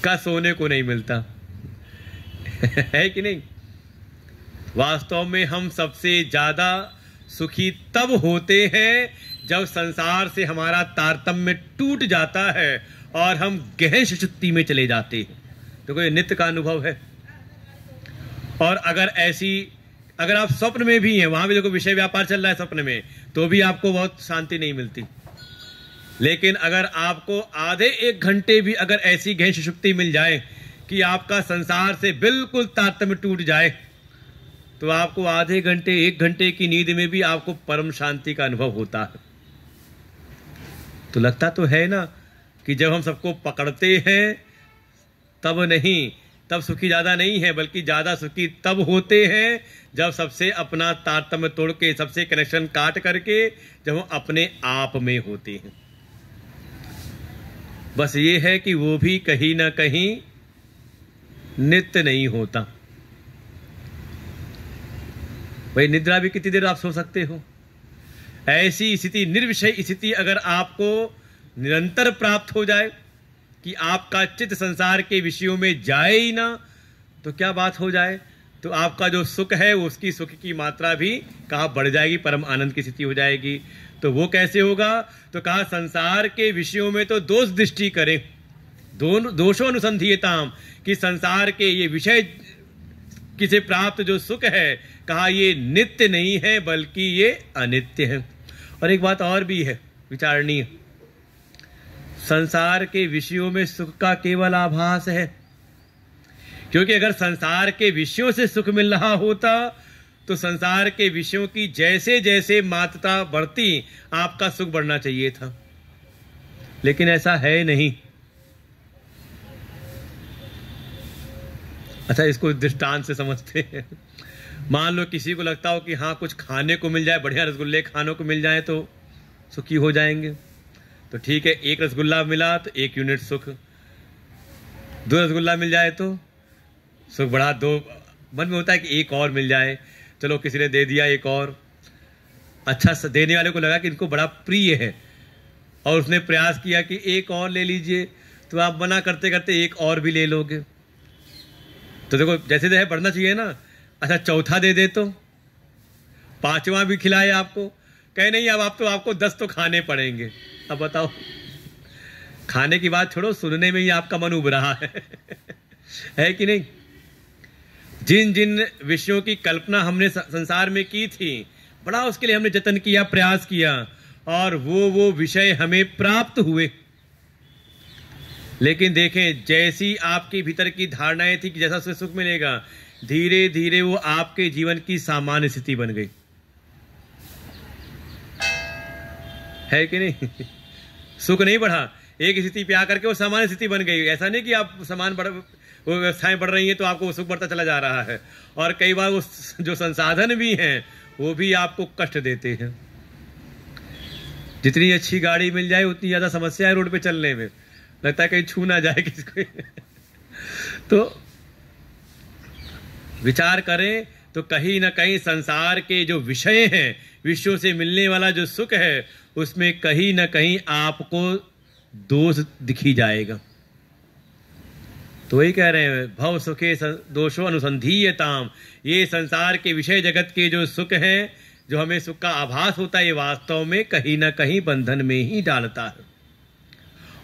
का सोने को नहीं मिलता है कि नहीं? वास्तव में हम सबसे ज्यादा सुखी तब होते हैं जब संसार से हमारा तारतम्य टूट जाता है और हम गहन सुषुप्ति में चले जाते हैं। तो ये नित्य का अनुभव है। और अगर आप स्वप्न में भी हैं, वहां भी देखो विषय व्यापार चल रहा है स्वप्न में, तो भी आपको बहुत शांति नहीं मिलती। लेकिन अगर आपको आधे एक घंटे भी अगर ऐसी गहन सुषुप्ति मिल जाए कि आपका संसार से बिल्कुल तारतम्य टूट जाए, तो आपको आधे घंटे एक घंटे की नींद में भी आपको परम शांति का अनुभव होता है। तो लगता तो है ना कि जब हम सबको पकड़ते हैं तब सुखी ज्यादा नहीं है, बल्कि ज्यादा सुखी तब होते हैं जब सबसे अपना तारतम्य तोड़ के, सबसे कनेक्शन काट करके जब हम अपने आप में होते हैं। बस ये है कि वो भी कहीं ना कहीं नित्य नहीं होता। भाई निद्रा भी कितनी देर आप सो सकते हो? ऐसी स्थिति, निर्विषय स्थिति अगर आपको निरंतर प्राप्त हो जाए कि आपका चित्त संसार के विषयों में जाए ही ना, तो क्या बात हो जाए? तो आपका जो सुख है उसकी सुख की मात्रा भी कहा बढ़ जाएगी, परम आनंद की स्थिति हो जाएगी। तो वो कैसे होगा? तो कहा संसार के विषयों में तो दोष दृष्टि करें, दोषो अनुसंधीयताम, कि संसार के ये विषय किसे प्राप्त जो सुख है, कहा ये नित्य नहीं है बल्कि ये अनित्य है। और एक बात और भी है विचारणीय, संसार के विषयों में सुख का केवल आभास है। क्योंकि अगर संसार के विषयों से सुख मिल रहा होता तो संसार के विषयों की जैसे जैसे मात्रा बढ़ती आपका सुख बढ़ना चाहिए था, लेकिन ऐसा है नहीं। अच्छा, इसको दृष्टांत से समझते हैं। मान लो किसी को लगता हो कि हाँ कुछ खाने को मिल जाए, बढ़िया रसगुल्ले खाने को मिल जाए तो सुखी हो जाएंगे। तो ठीक है, एक रसगुल्ला मिला तो 1 यूनिट सुख, 2 रसगुल्ला मिल जाए तो सुख बढ़ा, 2 मन में होता है कि एक और मिल जाए, चलो किसी ने दे दिया एक और। अच्छा, देने वाले को लगा कि इनको बड़ा प्रिय है और उसने प्रयास किया कि एक और ले लीजिए, तो आप मना करते करते एक और भी ले लोगे। तो देखो जैसे जैसे बढ़ना चाहिए ना। अच्छा, चौथा दे दे तो 5वां भी खिलाए आपको, कहे नहीं अब आप तो आपको 10 तो खाने पड़ेंगे। अब बताओ, खाने की बात छोड़ो, सुनने में ही आपका मन उब रहा है कि नहीं? जिन जिन विषयों की कल्पना हमने संसार में की थी, बड़ा उसके लिए हमने जतन किया, प्रयास किया, और वो विषय हमें प्राप्त हुए। लेकिन देखें, जैसी आपके भीतर की धारणाएं थी कि जैसा उससे सुख मिलेगा, धीरे धीरे वो आपके जीवन की सामान्य स्थिति बन गई, है कि नहीं? सुख नहीं बढ़ा, एक स्थिति पे आकर के वो सामान्य स्थिति बन गई। ऐसा नहीं कि आप वो व्यवस्थाएं बढ़ रही हैं तो आपको सुख बढ़ता चला जा रहा है। और कई बार वो जो संसाधन भी हैं वो भी आपको कष्ट देते हैं। जितनी अच्छी गाड़ी मिल जाए उतनी ज्यादा समस्या है रोड पे चलने में, लगता है कहीं छू ना जाए किसको। तो विचार करें तो कहीं ना कहीं संसार के जो विषय हैं, विषयों से मिलने वाला जो सुख है, उसमें कहीं ना कहीं आपको दोष दिखी जाएगा। तो वही कह रहे हैं, भव सुखे दोषो अनुसंधीयताम, ये संसार के विषय जगत के जो सुख हैं, जो हमें सुख का आभास होता है, ये वास्तव में कहीं ना कहीं बंधन में ही डालता है।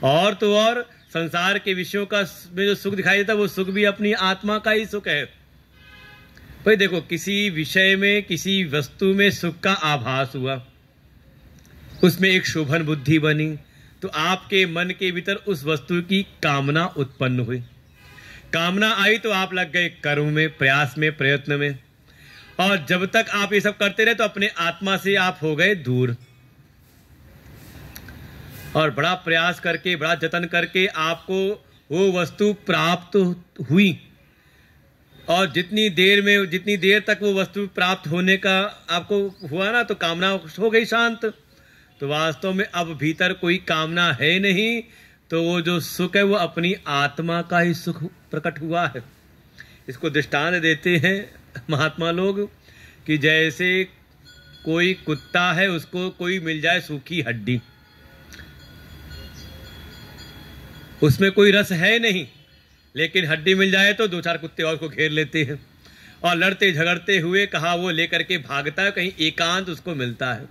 और तो और संसार के विषयों का में जो सुख दिखाई देता है, वो सुख भी अपनी आत्मा का ही सुख है। भाई देखो, किसी विषय में, किसी वस्तु में सुख का आभास हुआ, उसमें एक शोभन बुद्धि बनी, तो आपके मन के भीतर उस वस्तु की कामना उत्पन्न हुई। कामना आई तो आप लग गए कर्म में, प्रयास में, प्रयत्न में, और जब तक आप ये सब करते रहे तो अपने आत्मा से आप हो गए दूर। और बड़ा प्रयास करके, बड़ा जतन करके आपको वो वस्तु प्राप्त हुई, और जितनी देर तक वो वस्तु प्राप्त होने का आपको हुआ ना, तो कामना हो गई शांत। तो वास्तव में अब भीतर कोई कामना है नहीं, तो वो जो सुख है वो अपनी आत्मा का ही सुख प्रकट हुआ है। इसको दृष्टांत देते हैं महात्मा लोग कि जैसे कोई कुत्ता है, उसको कोई मिल जाए सूखी हड्डी, उसमें कोई रस है नहीं, लेकिन हड्डी मिल जाए तो 2-4 कुत्ते और को घेर लेते हैं और लड़ते झगड़ते हुए कहाँ वो लेकर के भागता है, कहीं एकांत उसको मिलता है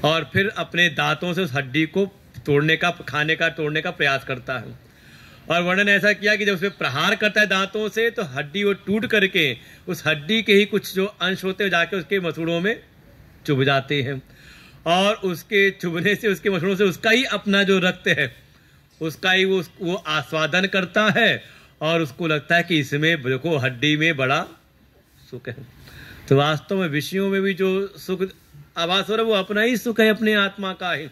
और फिर अपने दांतों से उस हड्डी को तोड़ने का, खाने का, तोड़ने का प्रयास करता है। और वर्णन ऐसा किया कि जब उसमें प्रहार करता है दांतों से तो हड्डी वो टूट करके उस हड्डी के ही कुछ जो अंश होते हैं जाके उसके मसूड़ों में चुभ जाते हैं और उसके चुभने से, उसके मसूड़ों से उसका ही अपना जो रक्त है उसका ही वो आस्वादन करता है और उसको लगता है कि इसमें देखो हड्डी में बड़ा सुख है। तो वास्तव में विषयों में भी जो सुख आभास हो रहा है वो अपना ही सुख है, अपने आत्मा का है।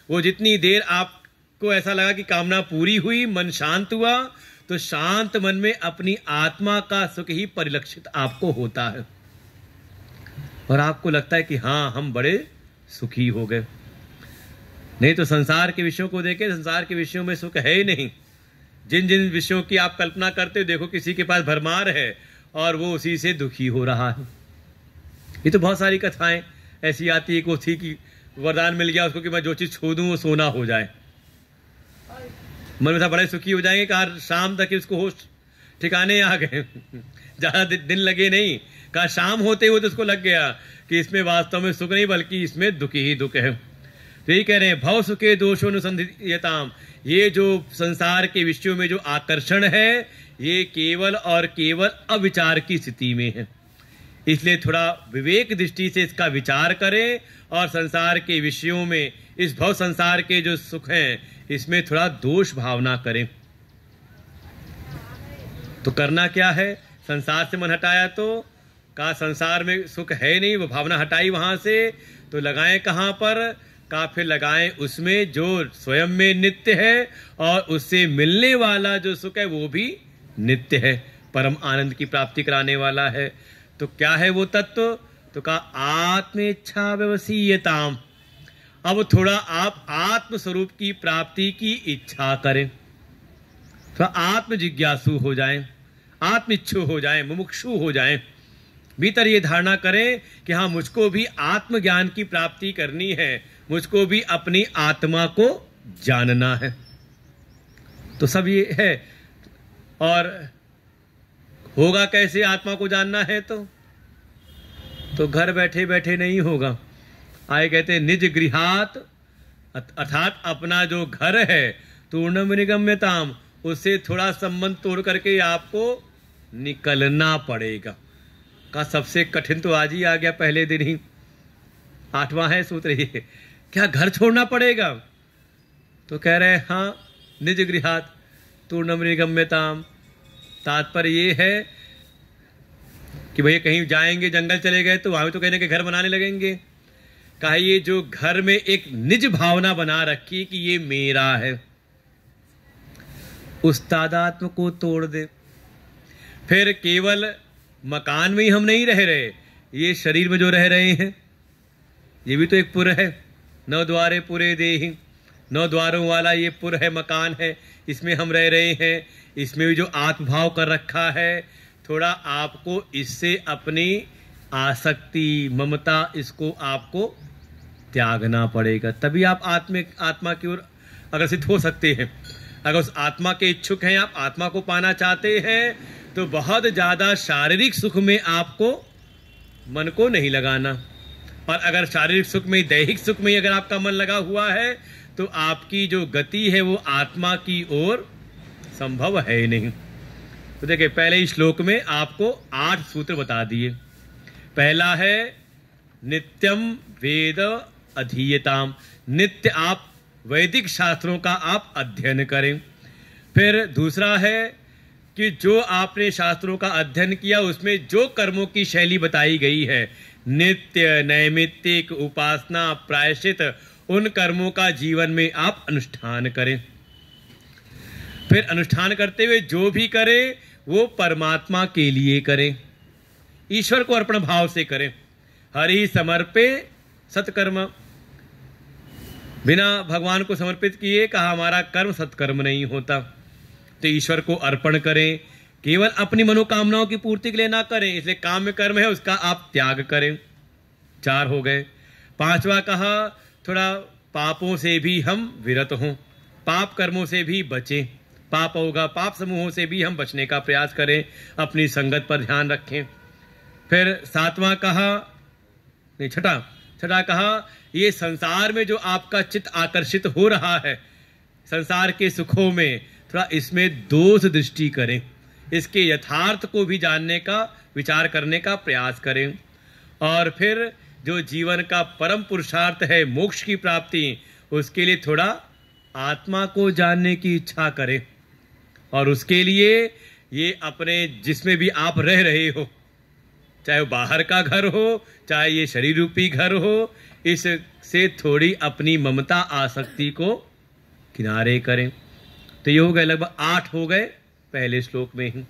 वो जितनी देर आपको ऐसा लगा कि कामना पूरी हुई, मन शांत हुआ, तो शांत मन में अपनी आत्मा का सुख ही परिलक्षित आपको होता है और आपको लगता है कि हाँ हम बड़े सुखी हो गए। नहीं तो संसार के विषयों को देखें, संसार के विषयों में सुख है ही नहीं। जिन जिन विषयों की आप कल्पना करते हो, देखो किसी के पास भरमार है और वो उसी से दुखी हो रहा है। ये तो बहुत सारी कथाएं ऐसी आती है, कोथी की वरदान मिल गया उसको कि मैं जो चीज छू दूं वो सोना हो जाए, मन में था बड़े सुखी हो जाएंगे, कहा शाम तक उसको होश ठिकाने आ गए ज्यादा दिन लगे नहीं, कहा शाम होते हुए तो उसको लग गया कि इसमें वास्तव में सुख नहीं बल्कि इसमें दुख ही दुख है। तो यही कह रहे हैं भव सुखे दोषोनुसंधियताम, ये जो संसार के विषयों में जो आकर्षण है ये केवल और केवल अविचार की स्थिति में है। इसलिए थोड़ा विवेक दृष्टि से इसका विचार करें और संसार के विषयों में, इस भव संसार के जो सुख हैं इसमें थोड़ा दोष भावना करें। तो करना क्या है, संसार से मन हटाया तो कहा संसार में सुख है नहीं, वो भावना हटाई वहां से, तो लगाएं कहां पर, कहा फिर लगाएं उसमें जो स्वयं में नित्य है और उससे मिलने वाला जो सुख है वो भी नित्य है, परम आनंद की प्राप्ति कराने वाला है। तो क्या है वो तत्व, तो कहा आत्मेच्छा व्यवसीयताम। अब थोड़ा आप आत्म स्वरूप की प्राप्ति की इच्छा करें, थोड़ा आत्म जिज्ञासु हो जाएं, आत्मिच्छु हो जाएं, मुमुक्षु हो जाएं। भीतर ये धारणा करें कि हाँ मुझको भी आत्मज्ञान की प्राप्ति करनी है, मुझको भी अपनी आत्मा को जानना है। तो सब ये है। और होगा कैसे आत्मा को जानना है, तो घर बैठे बैठे नहीं होगा। आए कहते हैं निज गृहात, अर्थात अपना जो घर है, तूर्णम निगम्यताम, उससे थोड़ा संबंध तोड़ करके आपको निकलना पड़ेगा। का सबसे कठिन तो आज ही आ गया, पहले दिन ही 8वां है सूत्र ये, क्या घर छोड़ना पड़ेगा। तो कह रहे हैं हाँ निज गृहात तूर्णम निगम्यताम, तात्पर्य ये है कि भैया कहीं जाएंगे, जंगल चले गए तो वहां तो कहने के घर बनाने लगेंगे। कहा ये जो घर में एक निज भावना बना रखी कि ये मेरा है, उस तादात्म्य को तोड़ दे। फिर केवल मकान में ही हम नहीं रह रहे, ये शरीर में जो रह रहे हैं ये भी तो एक पुर है। 9 द्वारे पुरे देहि, 9 द्वारों वाला ये पुर है, मकान है, इसमें हम रह रहे हैं। इसमें भी जो आत्मभाव कर रखा है, थोड़ा आपको इससे अपनी आसक्ति, ममता, इसको आपको त्यागना पड़ेगा, तभी आप आत्मा की ओर अग्रसित हो सकते हैं। अगर उस आत्मा के इच्छुक हैं, आप आत्मा को पाना चाहते हैं, तो बहुत ज्यादा शारीरिक सुख में आपको मन को नहीं लगाना। और अगर शारीरिक सुख में, दैहिक सुख में अगर आपका मन लगा हुआ है तो आपकी जो गति है वो आत्मा की ओर संभव है नहीं। तो देखिए पहले ही श्लोक में आपको 8 सूत्र बता दिए। पहला है नित्यम वेद अधीयताम, नित्य आप वैदिक शास्त्रों का आप अध्ययन करें। फिर दूसरा है कि जो आपने शास्त्रों का अध्ययन किया उसमें जो कर्मों की शैली बताई गई है, नित्य, नैमित्तिक, उपासना, प्रायश्चित, उन कर्मों का जीवन में आप अनुष्ठान करें। फिर अनुष्ठान करते हुए जो भी करें वो परमात्मा के लिए करें, ईश्वर को अर्पण भाव से करें। हरि समर्पे सत्कर्म, बिना भगवान को समर्पित किए कहा हमारा कर्म सत्कर्म नहीं होता। तो ईश्वर को अर्पण करें, केवल अपनी मनोकामनाओं की पूर्ति के लिए ना करें, इसलिए काम्य कर्म है उसका आप त्याग करें। 4 हो गए। 5वां कहा थोड़ा पापों से भी हम विरत हों, पाप कर्मों से भी बचें, पाप होगा, पाप समूहों से भी हम बचने का प्रयास करें, अपनी संगत पर ध्यान रखें। फिर सातवां कहा, नहीं छठा कहा, ये संसार में जो आपका चित्त आकर्षित हो रहा है, संसार के सुखों में, थोड़ा इसमें दोष दृष्टि करें, इसके यथार्थ को भी जानने का, विचार करने का प्रयास करें। और फिर जो जीवन का परम पुरुषार्थ है, मोक्ष की प्राप्ति, उसके लिए थोड़ा आत्मा को जानने की इच्छा करें। और उसके लिए ये अपने जिसमें भी आप रह रहे हो, चाहे वो बाहर का घर हो, चाहे ये शरीर रूपी घर हो, इससे थोड़ी अपनी ममता आसक्ति को किनारे करें। तो ये हो गए, लगभग 8 हो गए पहले श्लोक में ही।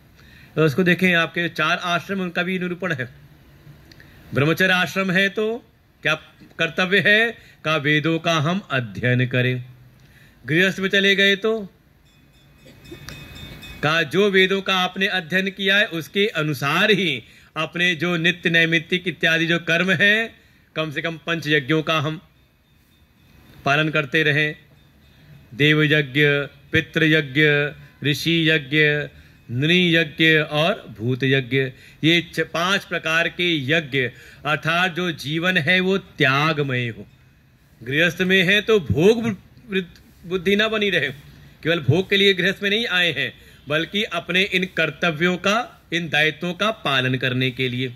तो उसको देखें, आपके 4 आश्रम, उनका भी निरूपण है। ब्रह्मचर्य आश्रम है तो क्या कर्तव्य है, का वेदों का हम अध्ययन करें। गृहस्थ में चले गए तो का जो वेदों का आपने अध्ययन किया है उसके अनुसार ही अपने जो नित्य नैमित्तिक इत्यादि जो कर्म है, कम से कम 5 यज्ञों का हम पालन करते रहें। देव यज्ञ, पितृ यज्ञ, ऋषि यज्ञ, नृ यज्ञ और भूत यज्ञ, ये 5 प्रकार के यज्ञ, अर्थात जो जीवन है वो त्यागमय हो। गृहस्थ में है तो भोग बुद्धि ना बनी रहे, केवल भोग के लिए गृहस्थ में नहीं आए हैं, बल्कि अपने इन कर्तव्यों का, इन दायित्वों का पालन करने के लिए।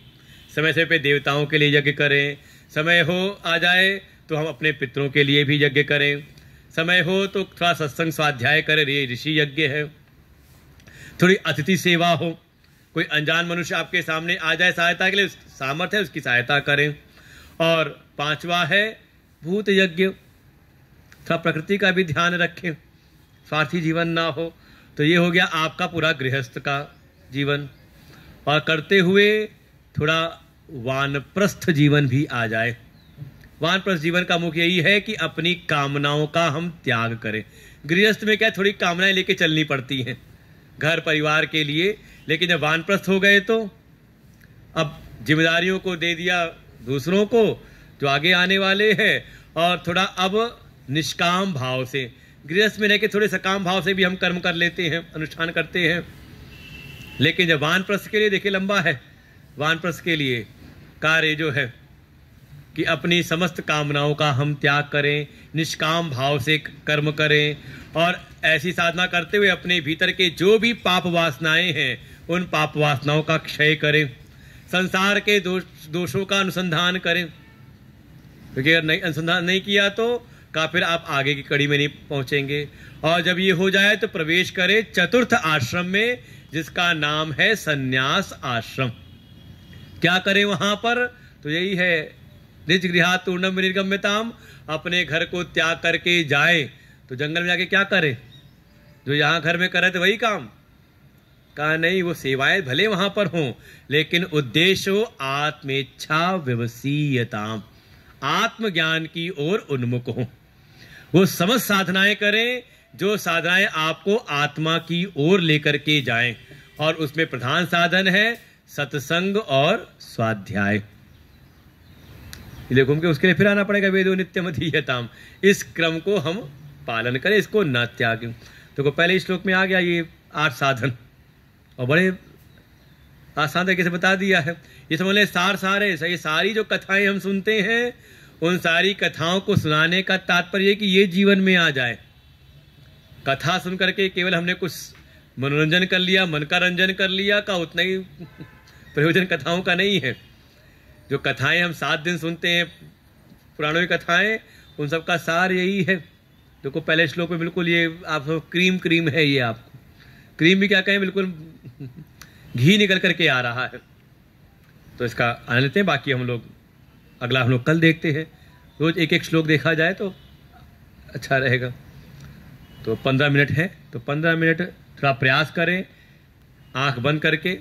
समय समय पे देवताओं के लिए यज्ञ करें, समय हो आ जाए तो हम अपने पितरों के लिए भी यज्ञ करें, समय हो तो थोड़ा सत्संग स्वाध्याय करें, ये ऋषि यज्ञ है। थोड़ी अतिथि सेवा हो, कोई अनजान मनुष्य आपके सामने आ जाए सहायता के लिए, सामर्थ्य है उसकी सहायता करें। और 5वां है भूत यज्ञ, थोड़ा प्रकृति का भी ध्यान रखें, स्वार्थी जीवन ना हो। तो ये हो गया आपका पूरा गृहस्थ का जीवन। और करते हुए थोड़ा वानप्रस्थ जीवन भी आ जाए। वानप्रस्थ जीवन का मुख्य यही है कि अपनी कामनाओं का हम त्याग करें। गृहस्थ में क्या थोड़ी कामनाएं लेके चलनी पड़ती हैं घर परिवार के लिए, लेकिन जब वानप्रस्थ हो गए तो अब जिम्मेदारियों को दे दिया दूसरों को जो आगे आने वाले हैं, और थोड़ा अब निष्काम भाव से, गृहस्थ में रह के थोड़े सकाम भाव से भी हम कर्म कर लेते हैं, अनुष्ठान करते हैं। लेकिन जब वानप्रस्थ के लिए देखिए लंबा है, वानप्रस्थ के लिए कार्य जो है कि अपनी समस्त कामनाओं का हम त्याग करें, निष्काम भाव से कर्म करें, और ऐसी साधना करते हुए अपने भीतर के जो भी पाप वासनाएं हैं उन पाप वासनाओं का क्षय करें, संसार के दोषों का अनुसंधान करें। क्योंकि अगर नहीं अनुसंधान नहीं किया तो का फिर आप आगे की कड़ी में नहीं पहुंचेंगे। और जब ये हो जाए तो प्रवेश करें चतुर्थ आश्रम में, जिसका नाम है संन्यास आश्रम। क्या करें वहां पर, तो यही है निज गृहात् तूर्णम निर्गम्यताम, अपने घर को त्याग करके जाए। तो जंगल में जाके क्या करे, जो यहां घर में करे थे वही काम, कहा नहीं, वो सेवाएं भले वहां पर हों, लेकिन उद्देश्य हो आत्मेच्छा व्यवसीयताम, आत्मज्ञान की ओर उन्मुख हो। वो समस्त साधनाएं करें जो साधनाएं आपको आत्मा की ओर लेकर के जाएं, और उसमें प्रधान साधन है सत्संग और स्वाध्याय। घूम के उसके लिए फिर आना पड़ेगा वेदो नित्यम अधीयताम। इस क्रम को हम पालन करें, इसको न त्यागें। तो पहले श्लोक में आ गया ये 8 साधन, और बड़े आसान तरीके से बता दिया है। ये समझ लें सार है। ये सारी जो कथाएं हम सुनते हैं, उन सारी कथाओं को सुनाने का तात्पर्य कि ये जीवन में आ जाए। कथा सुन करके केवल हमने कुछ मनोरंजन कर लिया, मन का रंजन कर लिया, का उतना ही प्रयोजन कथाओं का नहीं है। जो कथाएं हम 7 दिन सुनते हैं, पुराणों की कथाएं, उन सब का सार यही है। देखो पहले श्लोक में बिल्कुल ये आप क्रीम है, ये आपको क्रीम भी क्या कहें, बिल्कुल घी निकल करके आ रहा है। तो इसका आनंद लेते हैं। बाकी हम लोग अगला हम लोग कल देखते हैं। रोज एक श्लोक देखा जाए तो अच्छा रहेगा। तो 15 मिनट है, तो 15 मिनट थोड़ा प्रयास करें, आंख बंद करके